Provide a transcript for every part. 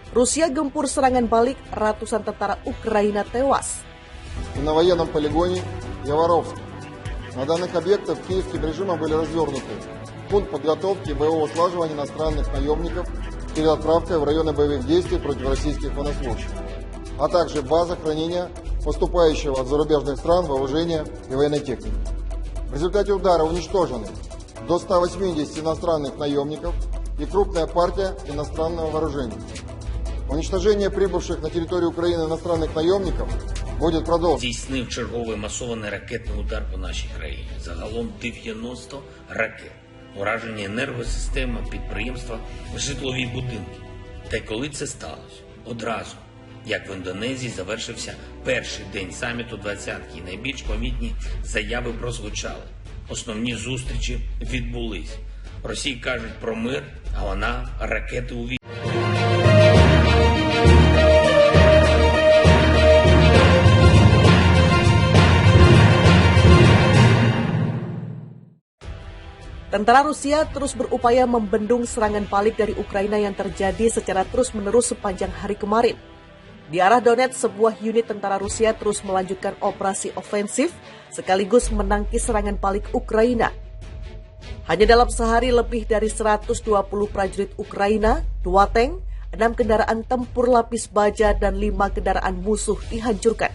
Rusia gempur serangan balik, ratusan tentara Ukraina tewas. На военном полигоне Яворовск. На данных объектах киевским режимом были развернуты пункт подготовки и боевого слаживания иностранных наемников перед отправкой в районы боевых действий против российских военнослужащих, а также база хранения поступающего от зарубежных стран вооружения и военной техники. В результате удара уничтожены до 180 иностранных наемников и крупная партия иностранного вооружения. Уничтожение прибывших на территорию Украины иностранных наемников буде продовжено. Здійснив черговий масований ракетний удар по нашій країні. Загалом 90 ракет. Уражені енергосистема, підприємства, житлові будинки. Та й коли це сталося? Одразу. Як в Індонезії завершився перший день саміту «двадцятки», і найбільш помітні заяви прозвучали. Основні зустрічі відбулись. Росії кажуть про мир, а вона ракети у війну. Tentara Rusia terus berupaya membendung serangan balik dari Ukraina yang terjadi secara terus-menerus sepanjang hari kemarin. Di arah Donetsk, sebuah unit tentara Rusia terus melanjutkan operasi ofensif sekaligus menangkis serangan balik Ukraina. Hanya dalam sehari lebih dari 120 prajurit Ukraina, 2 tank, 6 kendaraan tempur lapis baja, dan 5 kendaraan musuh dihancurkan.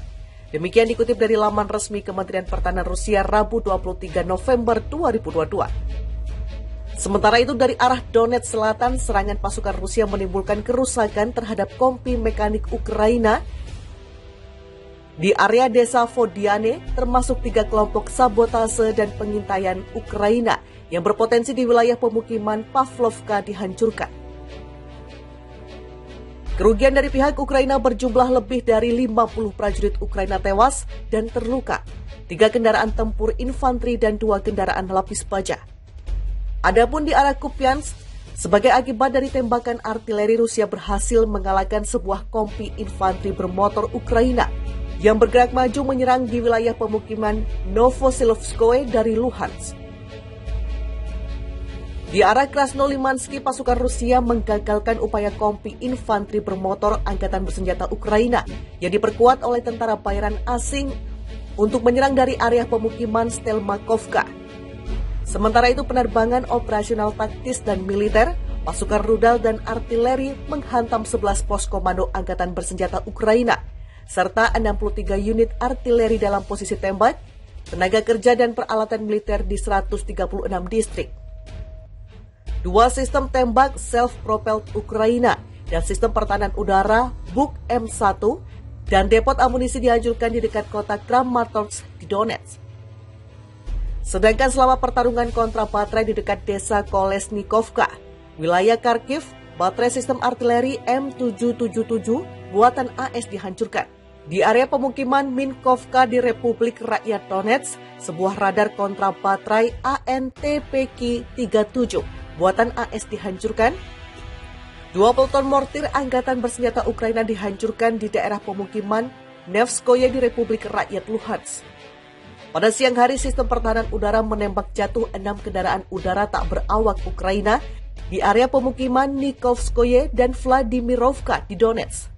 Demikian dikutip dari laman resmi Kementerian Pertahanan Rusia Rabu 23 November 2022. Sementara itu dari arah Donetsk Selatan, serangan pasukan Rusia menimbulkan kerusakan terhadap kompi mekanik Ukraina di area desa Vodiane, termasuk 3 kelompok sabotase dan pengintaian Ukraina yang berpotensi di wilayah pemukiman Pavlovka dihancurkan. Kerugian dari pihak Ukraina berjumlah lebih dari 50 prajurit Ukraina tewas dan terluka, 3 kendaraan tempur infanteri dan 2 kendaraan lapis baja. Adapun di arah Kupiansk, sebagai akibat dari tembakan artileri, Rusia berhasil mengalahkan sebuah kompi infanteri bermotor Ukraina yang bergerak maju menyerang di wilayah pemukiman Novosilovskoye dari Luhansk. Di arah Krasnolimansky, pasukan Rusia menggagalkan upaya kompi infanteri bermotor Angkatan Bersenjata Ukraina yang diperkuat oleh tentara bayaran asing untuk menyerang dari area pemukiman Stelmakovka. Sementara itu, penerbangan operasional taktis dan militer, pasukan rudal dan artileri menghantam 11 pos komando Angkatan Bersenjata Ukraina, serta 63 unit artileri dalam posisi tembak, tenaga kerja dan peralatan militer di 136 distrik. 2 sistem tembak self-propelled Ukraina dan sistem pertahanan udara Buk M1 dan depot amunisi dihancurkan di dekat kota Kramatorsk di Donetsk. Sedangkan selama pertarungan kontra baterai di dekat desa Kolesnikovka, wilayah Kharkiv, baterai sistem artileri M777 buatan AS dihancurkan. Di area pemukiman Minkovka di Republik Rakyat Donetsk, sebuah radar kontra baterai ANTPK-37 buatan AS dihancurkan. 20 ton mortir Angkatan Bersenjata Ukraina dihancurkan di daerah pemukiman Nevskoye di Republik Rakyat Luhansk. Pada siang hari, sistem pertahanan udara menembak jatuh 6 kendaraan udara tak berawak Ukraina di area pemukiman Nikolskoye dan Vladimirovka di Donetsk.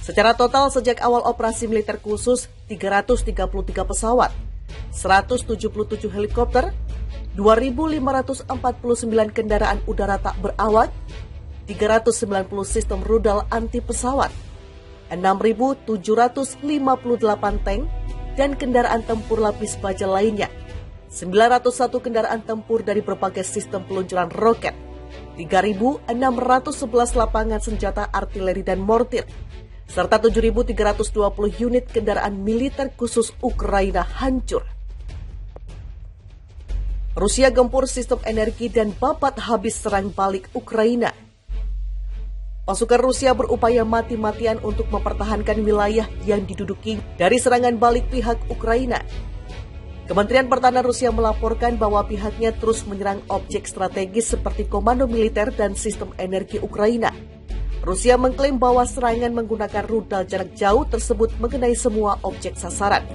Secara total, sejak awal operasi militer khusus, 333 pesawat, 177 helikopter, 2.549 kendaraan udara tak berawak, 390 sistem rudal anti pesawat, 6.758 tank dan kendaraan tempur lapis baja lainnya, 901 kendaraan tempur dari berbagai sistem peluncuran roket, 3.611 lapangan senjata artileri dan mortir, serta 7.320 unit kendaraan militer khusus Ukraina hancur. Rusia gempur sistem energi dan babat habis serang balik Ukraina. Pasukan Rusia berupaya mati-matian untuk mempertahankan wilayah yang diduduki dari serangan balik pihak Ukraina. Kementerian Pertahanan Rusia melaporkan bahwa pihaknya terus menyerang objek strategis seperti komando militer dan sistem energi Ukraina. Rusia mengklaim bahwa serangan menggunakan rudal jarak jauh tersebut mengenai semua objek sasaran.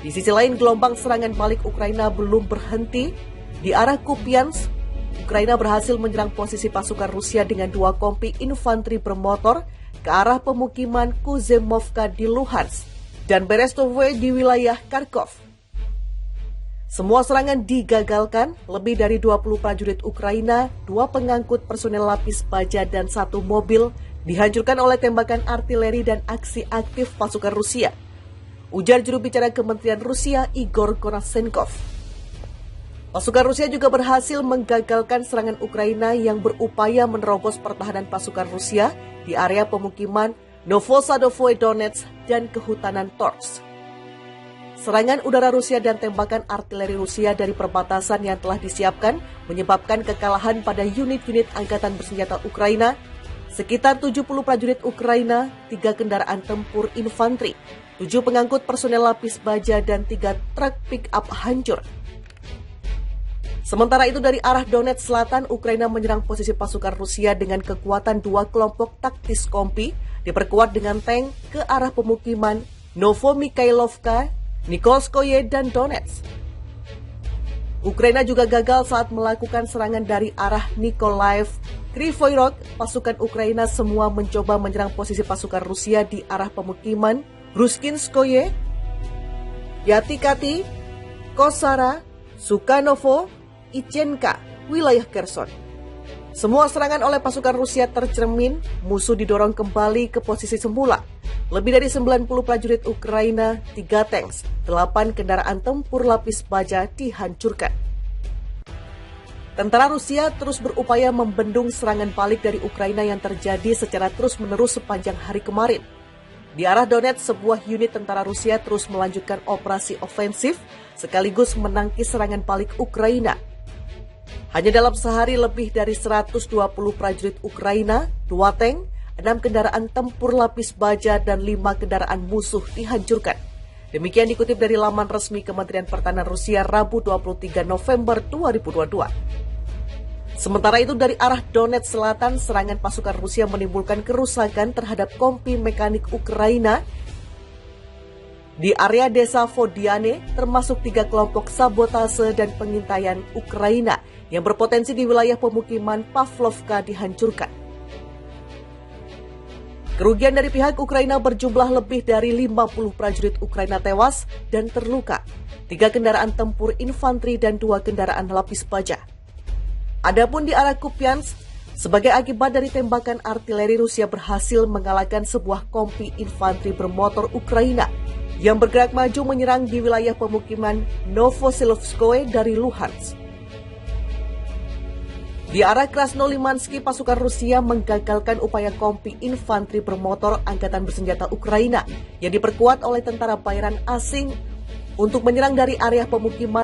Di sisi lain, gelombang serangan balik Ukraina belum berhenti. Di arah Kupiansk, Ukraina berhasil menyerang posisi pasukan Rusia dengan 2 kompi infanteri bermotor ke arah pemukiman Kuzemovka di Luhansk dan Berestove di wilayah Kharkov. Semua serangan digagalkan, lebih dari 20 prajurit Ukraina, 2 pengangkut personel lapis baja dan 1 mobil dihancurkan oleh tembakan artileri dan aksi aktif pasukan Rusia, ujar juru bicara Kementerian Rusia Igor Konashenkov. Pasukan Rusia juga berhasil menggagalkan serangan Ukraina yang berupaya menerobos pertahanan pasukan Rusia di area pemukiman Novosadovoye Donetsk dan kehutanan Torsk. Serangan udara Rusia dan tembakan artileri Rusia dari perbatasan yang telah disiapkan menyebabkan kekalahan pada unit-unit angkatan bersenjata Ukraina, sekitar 70 prajurit Ukraina, 3 kendaraan tempur infanteri, 7 pengangkut personel lapis baja dan 3 truk pick-up hancur. Sementara itu dari arah Donetsk Selatan, Ukraina menyerang posisi pasukan Rusia dengan kekuatan 2 kelompok taktis kompi, diperkuat dengan tank ke arah pemukiman Novomikhailovka, Nikolskoye, dan Donetsk. Ukraina juga gagal saat melakukan serangan dari arah Nikolaev, Kryvyi Rog. Pasukan Ukraina semua mencoba menyerang posisi pasukan Rusia di arah pemukiman Ruskinskoye, Yatikati, Kosara, Sukanovo, Ichenka, wilayah Kherson. Semua serangan oleh pasukan Rusia tercermin, musuh didorong kembali ke posisi semula. Lebih dari 90 prajurit Ukraina, 3 tanks, 8 kendaraan tempur lapis baja dihancurkan. Tentara Rusia terus berupaya membendung serangan balik dari Ukraina yang terjadi secara terus-menerus sepanjang hari kemarin. Di arah Donetsk, sebuah unit tentara Rusia terus melanjutkan operasi ofensif sekaligus menangkis serangan balik Ukraina. Hanya dalam sehari lebih dari 120 prajurit Ukraina, 2 tank, 6 kendaraan tempur lapis baja, dan 5 kendaraan musuh dihancurkan. Demikian dikutip dari laman resmi Kementerian Pertahanan Rusia Rabu 23 November 2022. Sementara itu dari arah Donetsk Selatan, serangan pasukan Rusia menimbulkan kerusakan terhadap kompi mekanik Ukraina di area desa Vodiane, termasuk 3 kelompok sabotase dan pengintaian Ukraina yang berpotensi di wilayah pemukiman Pavlovka dihancurkan. Kerugian dari pihak Ukraina berjumlah lebih dari 50 prajurit Ukraina tewas dan terluka, 3 kendaraan tempur infanteri dan 2 kendaraan lapis baja. Adapun di arah Kupiansk, sebagai akibat dari tembakan artileri Rusia berhasil mengalahkan sebuah kompi infanteri bermotor Ukraina yang bergerak maju menyerang di wilayah pemukiman Novosilovskoye dari Luhansk. Di arah Krasnolimansky, pasukan Rusia menggagalkan upaya kompi infanteri bermotor angkatan bersenjata Ukraina yang diperkuat oleh tentara bayaran asing untuk menyerang dari area pemukiman